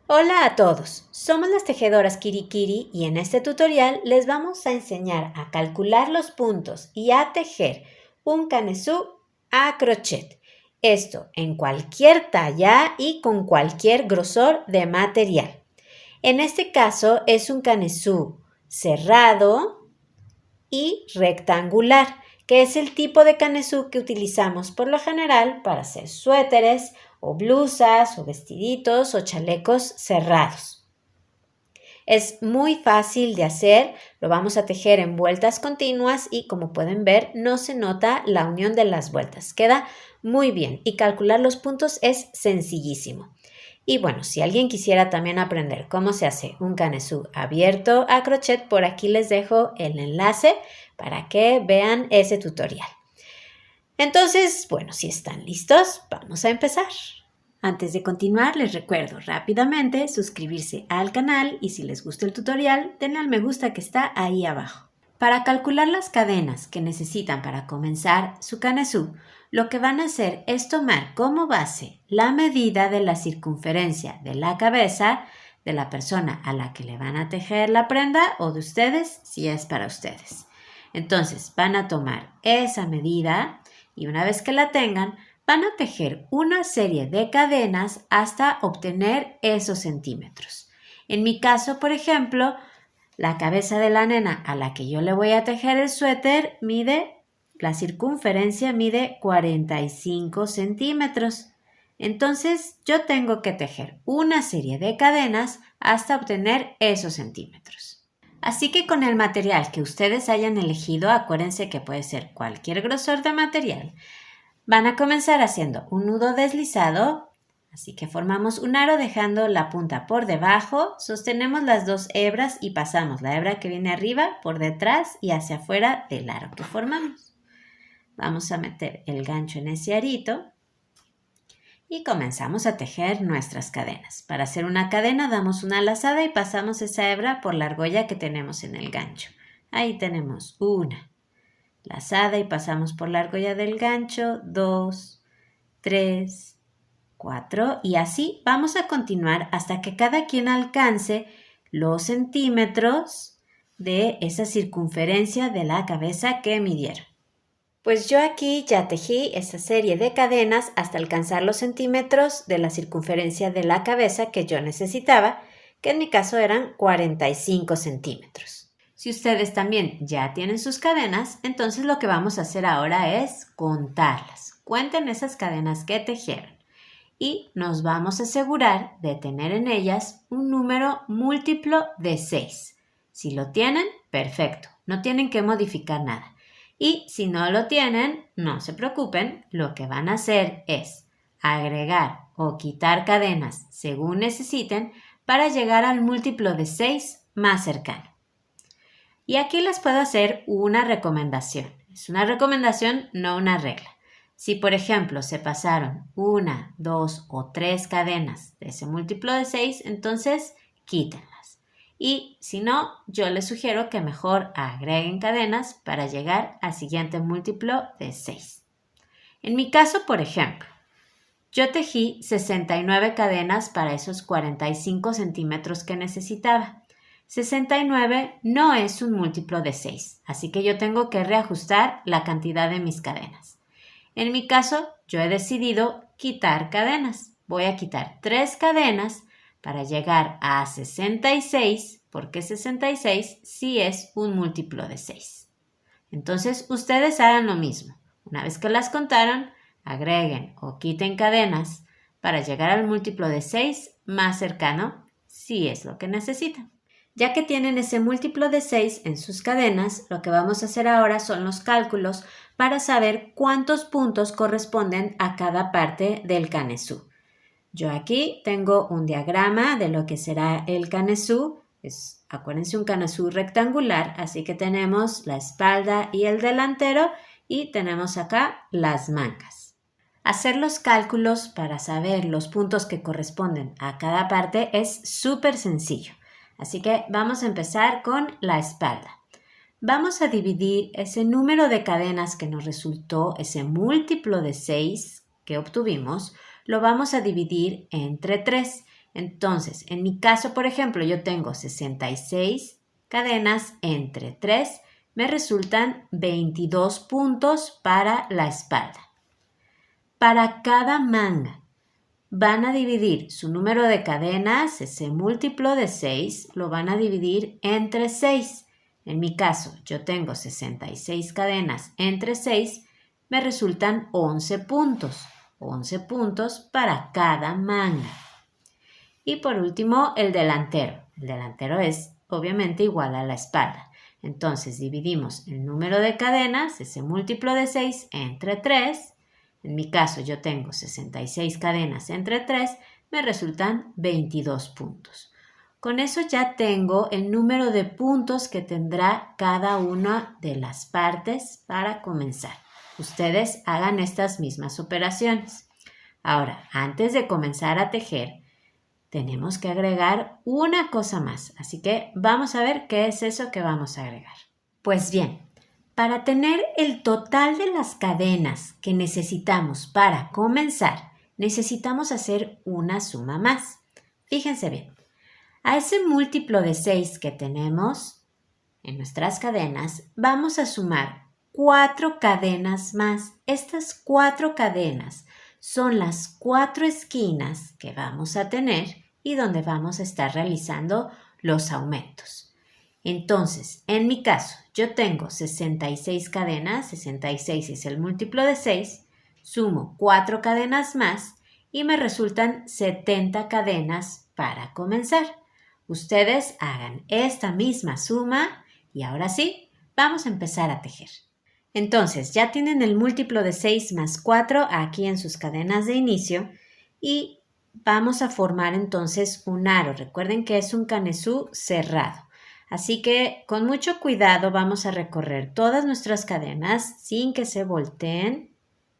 Hola a todos, somos las tejedoras Kirikiri y en este tutorial les vamos a enseñar a calcular los puntos y a tejer un canesú a crochet. Esto en cualquier talla y con cualquier grosor de material. En este caso es un canesú cerrado y rectangular, que es el tipo de canesú que utilizamos por lo general para hacer suéteres o blusas o vestiditos o chalecos cerrados. Es muy fácil de hacer, lo vamos a tejer en vueltas continuas y como pueden ver no se nota la unión de las vueltas, queda muy bien y calcular los puntos es sencillísimo. Y bueno, si alguien quisiera también aprender cómo se hace un canesú abierto a crochet, por aquí les dejo el enlace para que vean ese tutorial. Entonces, bueno, si están listos, vamos a empezar. Antes de continuar, les recuerdo rápidamente suscribirse al canal y si les gusta el tutorial, denle al me gusta que está ahí abajo. Para calcular las cadenas que necesitan para comenzar su canesú, lo que van a hacer es tomar como base la medida de la circunferencia de la cabeza de la persona a la que le van a tejer la prenda o de ustedes si es para ustedes. Entonces van a tomar esa medida y una vez que la tengan, van a tejer una serie de cadenas hasta obtener esos centímetros. En mi caso, por ejemplo, la cabeza de la nena a la que yo le voy a tejer el suéter la circunferencia mide 45 centímetros. Entonces yo tengo que tejer una serie de cadenas hasta obtener esos centímetros. Así que con el material que ustedes hayan elegido, acuérdense que puede ser cualquier grosor de material, van a comenzar haciendo un nudo deslizado, así que formamos un aro dejando la punta por debajo, sostenemos las dos hebras y pasamos la hebra que viene arriba por detrás y hacia afuera del aro que formamos. Vamos a meter el gancho en ese arito y comenzamos a tejer nuestras cadenas. Para hacer una cadena damos una lazada y pasamos esa hebra por la argolla que tenemos en el gancho. Ahí tenemos una lazada y pasamos por la argolla del gancho, 2, 3, 4 y así vamos a continuar hasta que cada quien alcance los centímetros de esa circunferencia de la cabeza que midieron. Pues yo aquí ya tejí esa serie de cadenas hasta alcanzar los centímetros de la circunferencia de la cabeza que yo necesitaba, que en mi caso eran 45 centímetros. Si ustedes también ya tienen sus cadenas, entonces lo que vamos a hacer ahora es contarlas. Cuenten esas cadenas que tejieron y nos vamos a asegurar de tener en ellas un número múltiplo de 6. Si lo tienen, perfecto, no tienen que modificar nada. Y si no lo tienen, no se preocupen, lo que van a hacer es agregar o quitar cadenas según necesiten para llegar al múltiplo de 6 más cercano. Y aquí les puedo hacer una recomendación. Es una recomendación, no una regla. Si, por ejemplo, se pasaron 1, 2 o 3 cadenas de ese múltiplo de 6, entonces quítenlas. Y si no, yo les sugiero que mejor agreguen cadenas para llegar al siguiente múltiplo de 6. En mi caso, por ejemplo, yo tejí 69 cadenas para esos 45 centímetros que necesitaba. 69 no es un múltiplo de 6, así que yo tengo que reajustar la cantidad de mis cadenas. En mi caso, yo he decidido quitar cadenas. Voy a quitar 3 cadenas para llegar a 66, porque 66 sí es un múltiplo de 6. Entonces, ustedes hagan lo mismo. Una vez que las contaron, agreguen o quiten cadenas para llegar al múltiplo de 6 más cercano, si es lo que necesitan. Ya que tienen ese múltiplo de 6 en sus cadenas, lo que vamos a hacer ahora son los cálculos para saber cuántos puntos corresponden a cada parte del canesú. Yo aquí tengo un diagrama de lo que será el canesú. Acuérdense, un canesú rectangular, así que tenemos la espalda y el delantero y tenemos acá las mangas. Hacer los cálculos para saber los puntos que corresponden a cada parte es súper sencillo. Así que vamos a empezar con la espalda. Vamos a dividir ese número de cadenas que nos resultó, ese múltiplo de 6 que obtuvimos, lo vamos a dividir entre 3. Entonces, en mi caso, por ejemplo, yo tengo 66 cadenas entre 3, me resultan 22 puntos para la espalda. Para cada manga, van a dividir su número de cadenas, ese múltiplo de 6, lo van a dividir entre 6. En mi caso, yo tengo 66 cadenas entre 6, me resultan 11 puntos. 11 puntos para cada manga. Y por último, el delantero. El delantero es obviamente igual a la espalda. Entonces dividimos el número de cadenas, ese múltiplo de 6, entre 3. En mi caso yo tengo 66 cadenas entre 3, me resultan 22 puntos. Con eso ya tengo el número de puntos que tendrá cada una de las partes para comenzar. Ustedes hagan estas mismas operaciones. Ahora, antes de comenzar a tejer, tenemos que agregar una cosa más. Así que vamos a ver qué es eso que vamos a agregar. Pues bien, para tener el total de las cadenas que necesitamos para comenzar, necesitamos hacer una suma más. Fíjense bien, a ese múltiplo de 6 que tenemos en nuestras cadenas, vamos a sumar 4 cadenas más. Estas 4 cadenas son las 4 esquinas que vamos a tener y donde vamos a estar realizando los aumentos. Entonces, en mi caso, yo tengo 66 cadenas, 66 es el múltiplo de 6, sumo 4 cadenas más y me resultan 70 cadenas para comenzar. Ustedes hagan esta misma suma y ahora sí, vamos a empezar a tejer. Entonces, ya tienen el múltiplo de 6 más 4 aquí en sus cadenas de inicio y vamos a formar entonces un aro. Recuerden que es un canesú cerrado. Así que con mucho cuidado vamos a recorrer todas nuestras cadenas sin que se volteen,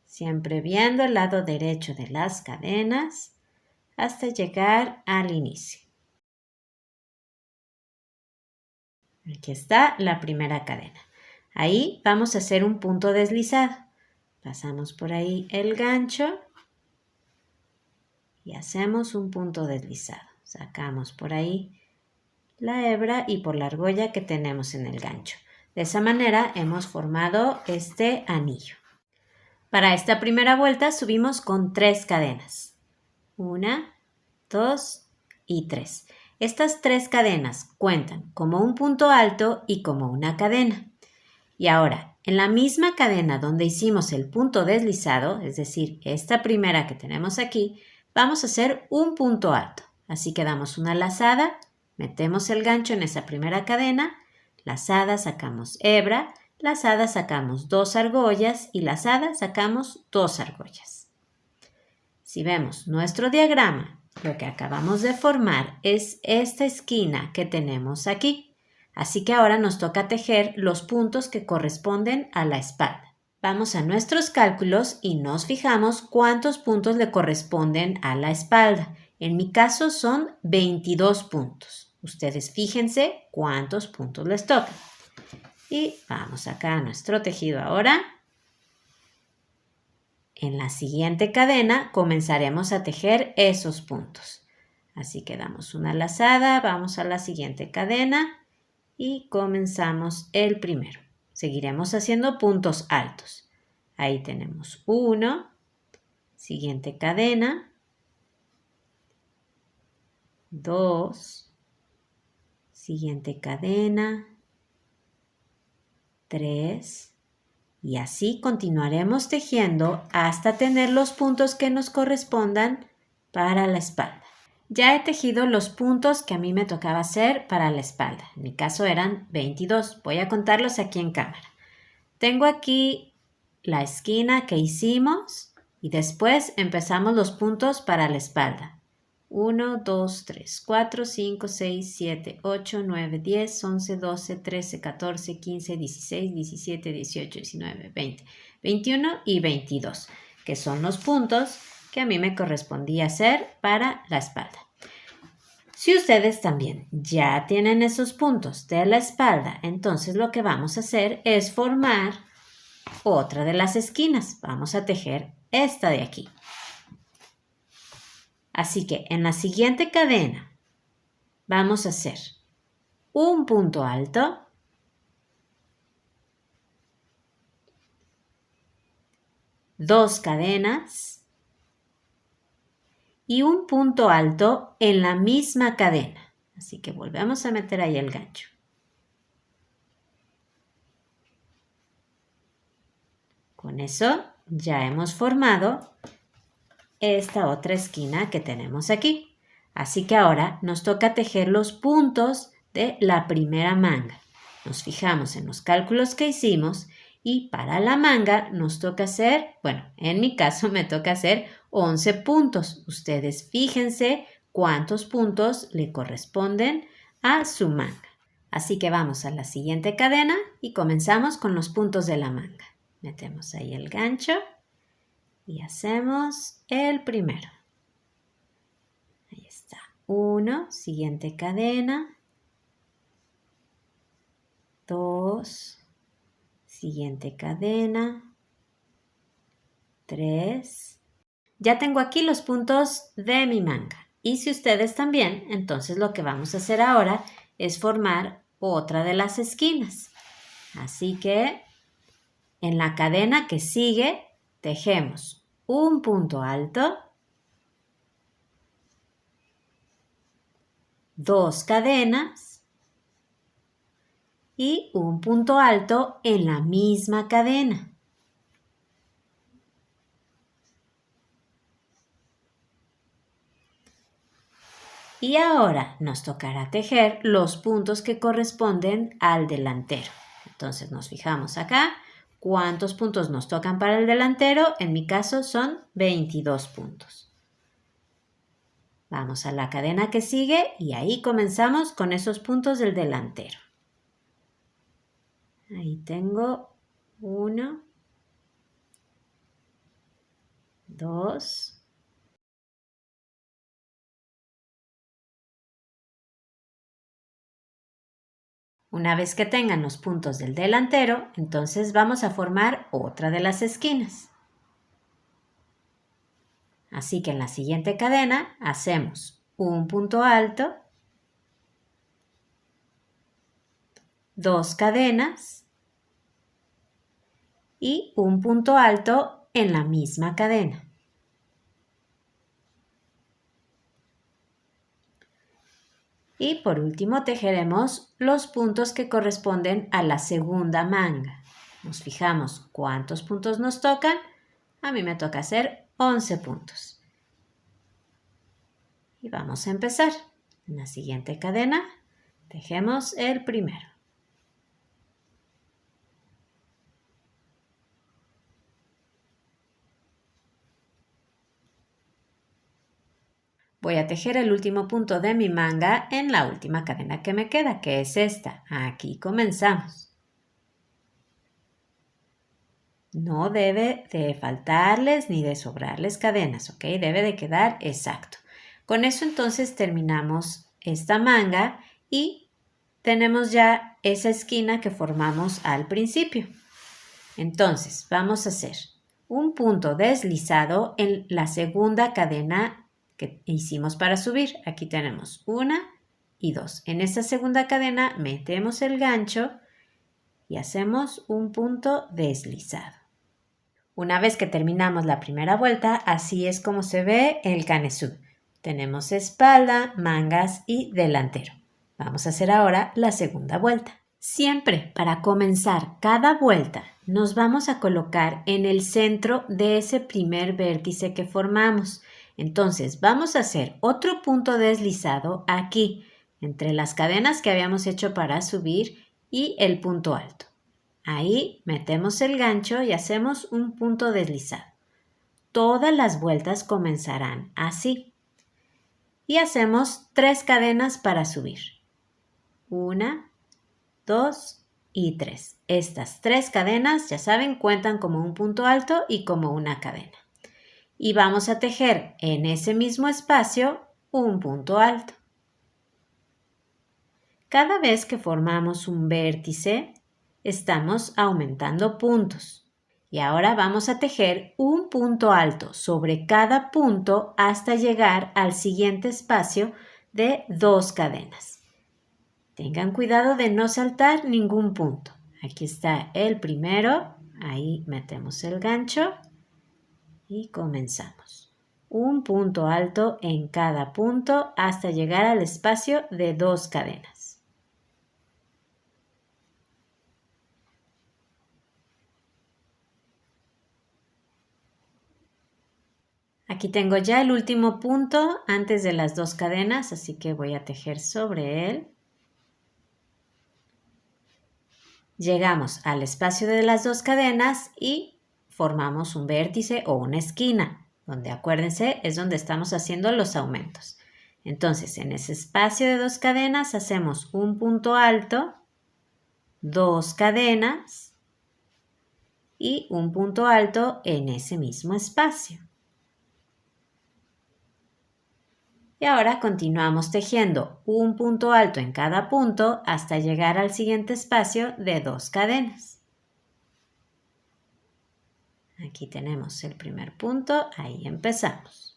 siempre viendo el lado derecho de las cadenas hasta llegar al inicio. Aquí está la primera cadena. Ahí vamos a hacer un punto deslizado. Pasamos por ahí el gancho y hacemos un punto deslizado. Sacamos por ahí la hebra y por la argolla que tenemos en el gancho. De esa manera hemos formado este anillo. Para esta primera vuelta subimos con 3 cadenas. 1, 2 y 3. Estas 3 cadenas cuentan como un punto alto y como una cadena. Y ahora, en la misma cadena donde hicimos el punto deslizado, es decir, esta primera que tenemos aquí, vamos a hacer un punto alto. Así que damos una lazada, metemos el gancho en esa primera cadena, lazada, sacamos hebra, lazada, sacamos 2 argollas y lazada, sacamos 2 argollas. Si vemos nuestro diagrama, lo que acabamos de formar es esta esquina que tenemos aquí. Así que ahora nos toca tejer los puntos que corresponden a la espalda. Vamos a nuestros cálculos y nos fijamos cuántos puntos le corresponden a la espalda. En mi caso son 22 puntos. Ustedes fíjense cuántos puntos les tocan. Y vamos acá a nuestro tejido ahora. En la siguiente cadena comenzaremos a tejer esos puntos. Así que damos una lazada, vamos a la siguiente cadena y comenzamos el primero. Seguiremos haciendo puntos altos. Ahí tenemos 1, siguiente cadena, 2, siguiente cadena, 3 y así continuaremos tejiendo hasta tener los puntos que nos correspondan para la espalda. Ya he tejido los puntos que a mí me tocaba hacer para la espalda. En mi caso eran 22. Voy a contarlos aquí en cámara. Tengo aquí la esquina que hicimos y después empezamos los puntos para la espalda. 1, 2, 3, 4, 5, 6, 7, 8, 9, 10, 11, 12, 13, 14, 15, 16, 17, 18, 19, 20, 21 y 22, que son los puntos que a mí me correspondía hacer para la espalda. Si ustedes también ya tienen esos puntos de la espalda, entonces lo que vamos a hacer es formar otra de las esquinas. Vamos a tejer esta de aquí. Así que en la siguiente cadena vamos a hacer un punto alto, dos cadenas y un punto alto en la misma cadena. Así que volvemos a meter ahí el gancho. Con eso ya hemos formado esta otra esquina que tenemos aquí. Así que ahora nos toca tejer los puntos de la primera manga. Nos fijamos en los cálculos que hicimos y para la manga nos toca hacer, bueno, en mi caso me toca hacer 11 puntos. Ustedes fíjense cuántos puntos le corresponden a su manga. Así que vamos a la siguiente cadena y comenzamos con los puntos de la manga. Metemos ahí el gancho y hacemos el primero. Ahí está. 1, siguiente cadena. 2, siguiente cadena. 3. Ya tengo aquí los puntos de mi manga. Y si ustedes también, entonces lo que vamos a hacer ahora es formar otra de las esquinas. Así que en la cadena que sigue tejemos un punto alto, 2 cadenas y un punto alto en la misma cadena. Y ahora nos tocará tejer los puntos que corresponden al delantero. Entonces nos fijamos acá cuántos puntos nos tocan para el delantero. En mi caso son 22 puntos. Vamos a la cadena que sigue y ahí comenzamos con esos puntos del delantero. Ahí tengo 1, 2, una vez que tengan los puntos del delantero, entonces vamos a formar otra de las esquinas. Así que en la siguiente cadena hacemos un punto alto, 2 cadenas y un punto alto en la misma cadena. Y por último tejeremos los puntos que corresponden a la segunda manga. Nos fijamos cuántos puntos nos tocan. A mí me toca hacer 11 puntos. Y vamos a empezar. En la siguiente cadena tejemos el primero. Voy a tejer el último punto de mi manga en la última cadena que me queda, que es esta. Aquí comenzamos. No debe de faltarles ni de sobrarles cadenas, ¿ok? Debe de quedar exacto. Con eso entonces terminamos esta manga y tenemos ya esa esquina que formamos al principio. Entonces vamos a hacer un punto deslizado en la segunda cadena que hicimos para subir. Aquí tenemos 1 y 2. En esta segunda cadena metemos el gancho y hacemos un punto deslizado. Una vez que terminamos la primera vuelta, así es como se ve el canesú. Tenemos espalda, mangas y delantero. Vamos a hacer ahora la segunda vuelta. Siempre para comenzar cada vuelta nos vamos a colocar en el centro de ese primer vértice que formamos. Entonces vamos a hacer otro punto deslizado aquí, entre las cadenas que habíamos hecho para subir y el punto alto. Ahí metemos el gancho y hacemos un punto deslizado. Todas las vueltas comenzarán así. Y hacemos 3 cadenas para subir. 1, 2 y 3. Estas 3 cadenas, ya saben, cuentan como un punto alto y como una cadena. Y vamos a tejer en ese mismo espacio un punto alto. Cada vez que formamos un vértice, estamos aumentando puntos. Y ahora vamos a tejer un punto alto sobre cada punto hasta llegar al siguiente espacio de 2 cadenas. Tengan cuidado de no saltar ningún punto. Aquí está el primero, ahí metemos el gancho y comenzamos. Un punto alto en cada punto hasta llegar al espacio de 2 cadenas. Aquí tengo ya el último punto antes de las 2 cadenas, así que voy a tejer sobre él. Llegamos al espacio de las 2 cadenas y formamos un vértice o una esquina, donde acuérdense es donde estamos haciendo los aumentos. Entonces, en ese espacio de 2 cadenas hacemos un punto alto, 2 cadenas y un punto alto en ese mismo espacio. Y ahora continuamos tejiendo un punto alto en cada punto hasta llegar al siguiente espacio de 2 cadenas. Aquí tenemos el primer punto, ahí empezamos.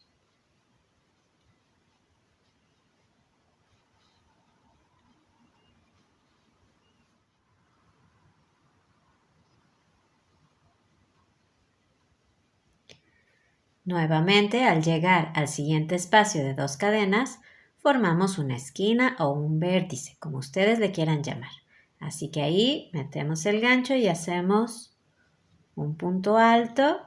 Nuevamente, al llegar al siguiente espacio de 2 cadenas, formamos una esquina o un vértice, como ustedes le quieran llamar. Así que ahí metemos el gancho y hacemos un punto alto,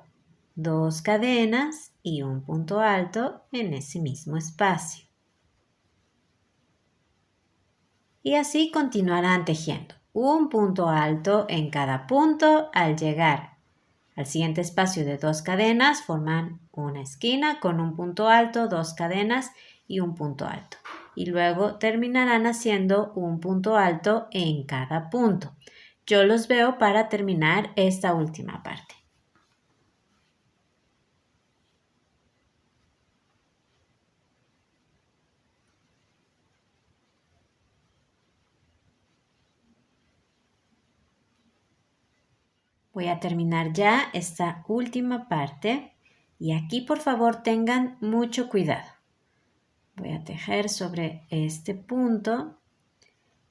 2 cadenas y un punto alto en ese mismo espacio. Y así continuarán tejiendo un punto alto en cada punto. Al llegar al siguiente espacio de 2 cadenas forman una esquina con un punto alto, 2 cadenas y un punto alto. Y luego terminarán haciendo un punto alto en cada punto. Yo los veo para terminar esta última parte. Voy a terminar ya esta última parte y aquí por favor tengan mucho cuidado. Voy a tejer sobre este punto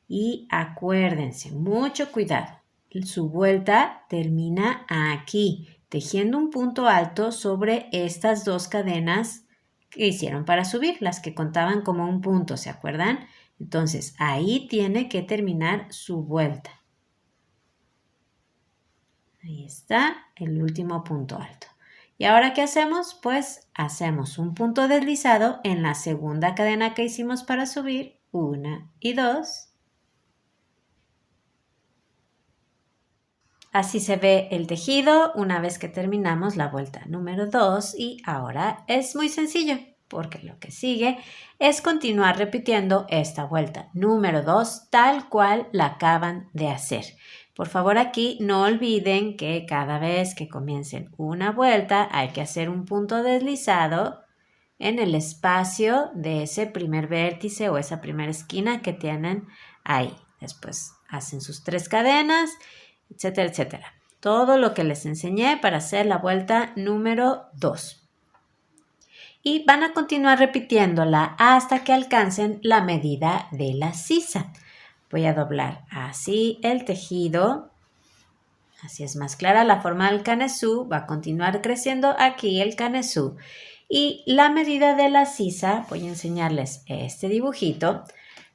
y acuérdense, mucho cuidado. Su vuelta termina aquí, tejiendo un punto alto sobre estas 2 cadenas que hicieron para subir, las que contaban como un punto, ¿se acuerdan? Entonces ahí tiene que terminar su vuelta. Ahí está el último punto alto. ¿Y ahora qué hacemos? Pues hacemos un punto deslizado en la segunda cadena que hicimos para subir, 1 y 2. Así se ve el tejido una vez que terminamos la vuelta número 2 y ahora es muy sencillo porque lo que sigue es continuar repitiendo esta vuelta número 2 tal cual la acaban de hacer. Por favor, aquí no olviden que cada vez que comiencen una vuelta hay que hacer un punto deslizado en el espacio de ese primer vértice o esa primera esquina que tienen ahí. Después hacen sus 3 cadenas, etcétera, etcétera. Todo lo que les enseñé para hacer la vuelta número 2. Y van a continuar repitiéndola hasta que alcancen la medida de la sisa. Voy a doblar así el tejido. Así es más clara la forma del canesú. Va a continuar creciendo aquí el canesú. Y la medida de la sisa, voy a enseñarles este dibujito,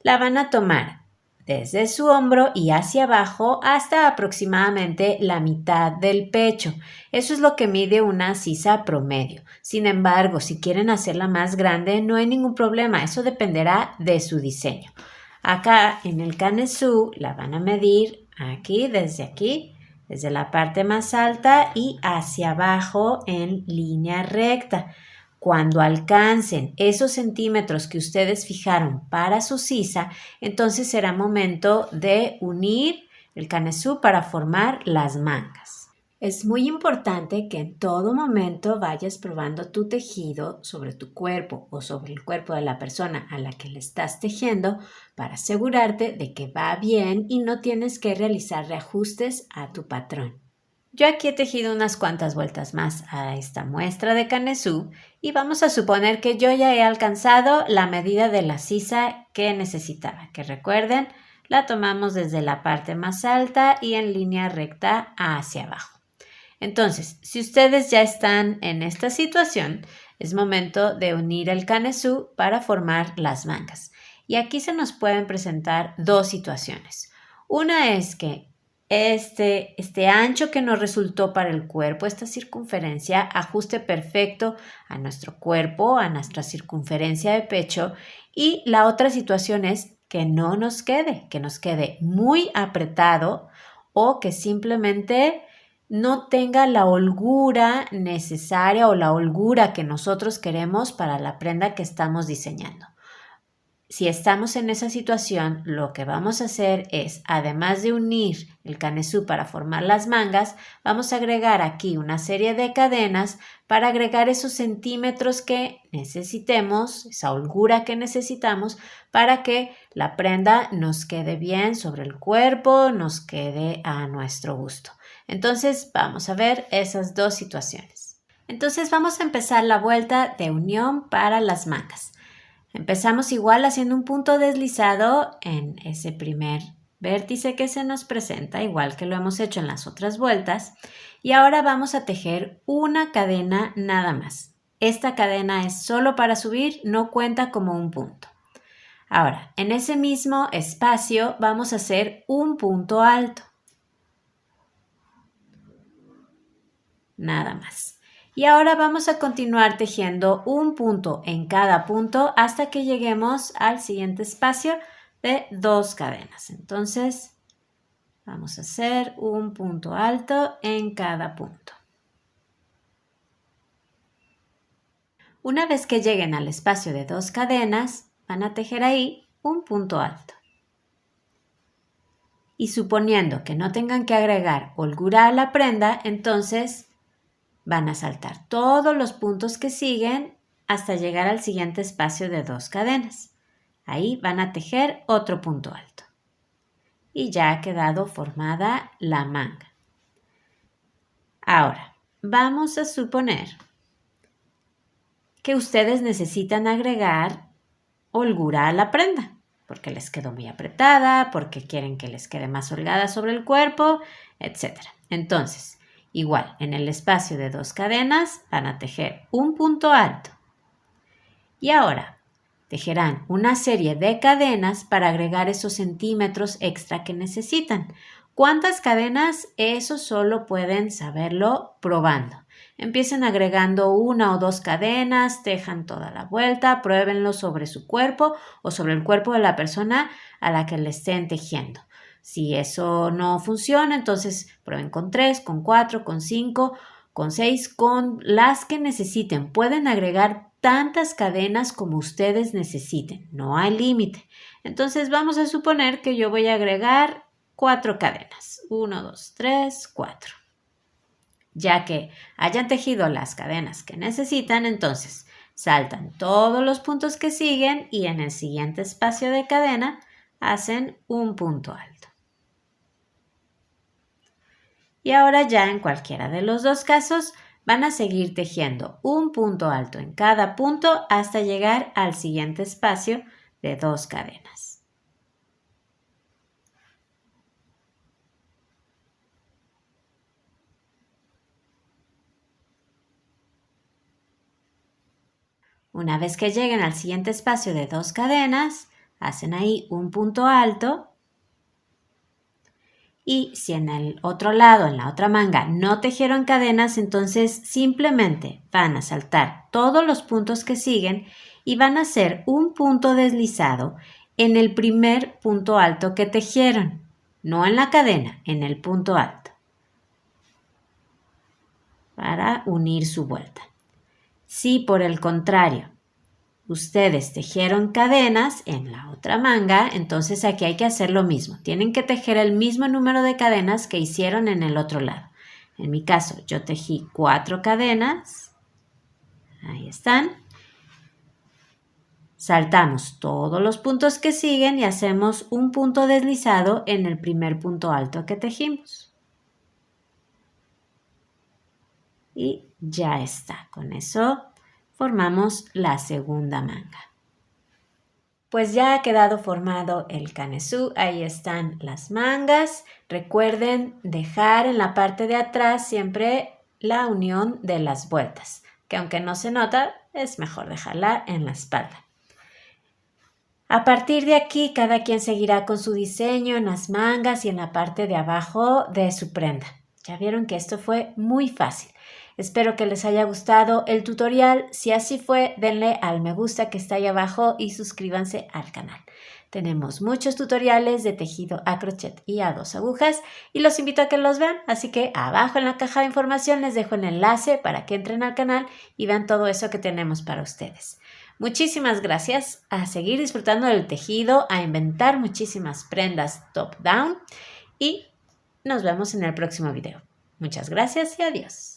la van a tomar desde su hombro y hacia abajo hasta aproximadamente la mitad del pecho. Eso es lo que mide una sisa promedio. Sin embargo, si quieren hacerla más grande, no hay ningún problema. Eso dependerá de su diseño. Acá en el canesú la van a medir aquí, desde la parte más alta y hacia abajo en línea recta. Cuando alcancen esos centímetros que ustedes fijaron para su sisa, entonces será momento de unir el canesú para formar las mangas. Es muy importante que en todo momento vayas probando tu tejido sobre tu cuerpo o sobre el cuerpo de la persona a la que le estás tejiendo para asegurarte de que va bien y no tienes que realizar reajustes a tu patrón. Yo aquí he tejido unas cuantas vueltas más a esta muestra de canesú y vamos a suponer que yo ya he alcanzado la medida de la sisa que necesitaba, que recuerden, la tomamos desde la parte más alta y en línea recta hacia abajo. Entonces, si ustedes ya están en esta situación, es momento de unir el canesú para formar las mangas. Y aquí se nos pueden presentar dos situaciones. Una es que este ancho que nos resultó para el cuerpo, esta circunferencia, ajuste perfecto a nuestro cuerpo, a nuestra circunferencia de pecho. Y la otra situación es que no nos quede, que nos quede muy apretado o que simplemente no tenga la holgura necesaria o la holgura que nosotros queremos para la prenda que estamos diseñando. Si estamos en esa situación, lo que vamos a hacer es, además de unir el canesú para formar las mangas, vamos a agregar aquí una serie de cadenas para agregar esos centímetros que necesitemos, esa holgura que necesitamos para que la prenda nos quede bien sobre el cuerpo, nos quede a nuestro gusto. Entonces, vamos a ver esas dos situaciones. Entonces, vamos a empezar la vuelta de unión para las mangas. Empezamos igual haciendo un punto deslizado en ese primer vértice que se nos presenta, igual que lo hemos hecho en las otras vueltas. Y ahora vamos a tejer una cadena nada más. Esta cadena es solo para subir, no cuenta como un punto. Ahora, en ese mismo espacio vamos a hacer un punto alto. Nada más. Y ahora vamos a continuar tejiendo un punto en cada punto hasta que lleguemos al siguiente espacio de 2 cadenas. Entonces, vamos a hacer un punto alto en cada punto. Una vez que lleguen al espacio de 2 cadenas, van a tejer ahí un punto alto. Y suponiendo que no tengan que agregar holgura a la prenda, entonces van a saltar todos los puntos que siguen hasta llegar al siguiente espacio de 2 cadenas. Ahí van a tejer otro punto alto. Y ya ha quedado formada la manga. Ahora, vamos a suponer que ustedes necesitan agregar holgura a la prenda, porque les quedó muy apretada, porque quieren que les quede más holgada sobre el cuerpo, etc. Entonces, igual, en el espacio de 2 cadenas van a tejer un punto alto. Y ahora tejerán una serie de cadenas para agregar esos centímetros extra que necesitan. ¿Cuántas cadenas? Eso solo pueden saberlo probando. Empiecen agregando 1 o 2 cadenas, tejan toda la vuelta, pruébenlo sobre su cuerpo o sobre el cuerpo de la persona a la que le estén tejiendo. Si eso no funciona, entonces prueben con 3, con 4, con 5, con 6, con las que necesiten. Pueden agregar tantas cadenas como ustedes necesiten, no hay límite. Entonces vamos a suponer que yo voy a agregar 4 cadenas. 1, 2, 3, 4. Ya que hayan tejido las cadenas que necesitan, entonces saltan todos los puntos que siguen y en el siguiente espacio de cadena hacen un punto alto. Y ahora ya en cualquiera de los dos casos van a seguir tejiendo un punto alto en cada punto hasta llegar al siguiente espacio de 2 cadenas. Una vez que lleguen al siguiente espacio de 2 cadenas, hacen ahí un punto alto. Y si en el otro lado, en la otra manga, no tejieron cadenas, entonces simplemente van a saltar todos los puntos que siguen y van a hacer un punto deslizado en el primer punto alto que tejieron, no en la cadena, en el punto alto, para unir su vuelta. Si por el contrario ustedes tejieron cadenas en la otra manga, entonces aquí hay que hacer lo mismo. Tienen que tejer el mismo número de cadenas que hicieron en el otro lado. En mi caso, yo tejí 4 cadenas. Ahí están. Saltamos todos los puntos que siguen y hacemos un punto deslizado en el primer punto alto que tejimos. Y ya está. Con eso formamos la segunda manga. Pues ya ha quedado formado el canesú. Ahí están las mangas. Recuerden dejar en la parte de atrás siempre la unión de las vueltas, que aunque no se nota, es mejor dejarla en la espalda. A partir de aquí, cada quien seguirá con su diseño en las mangas y en la parte de abajo de su prenda. Ya vieron que esto fue muy fácil. Espero que les haya gustado el tutorial. Si así fue, denle al me gusta que está ahí abajo y suscríbanse al canal. Tenemos muchos tutoriales de tejido a crochet y a 2 agujas y los invito a que los vean. Así que abajo en la caja de información les dejo el enlace para que entren al canal y vean todo eso que tenemos para ustedes. Muchísimas gracias, a seguir disfrutando del tejido, a inventar muchísimas prendas top down y nos vemos en el próximo video. Muchas gracias y adiós.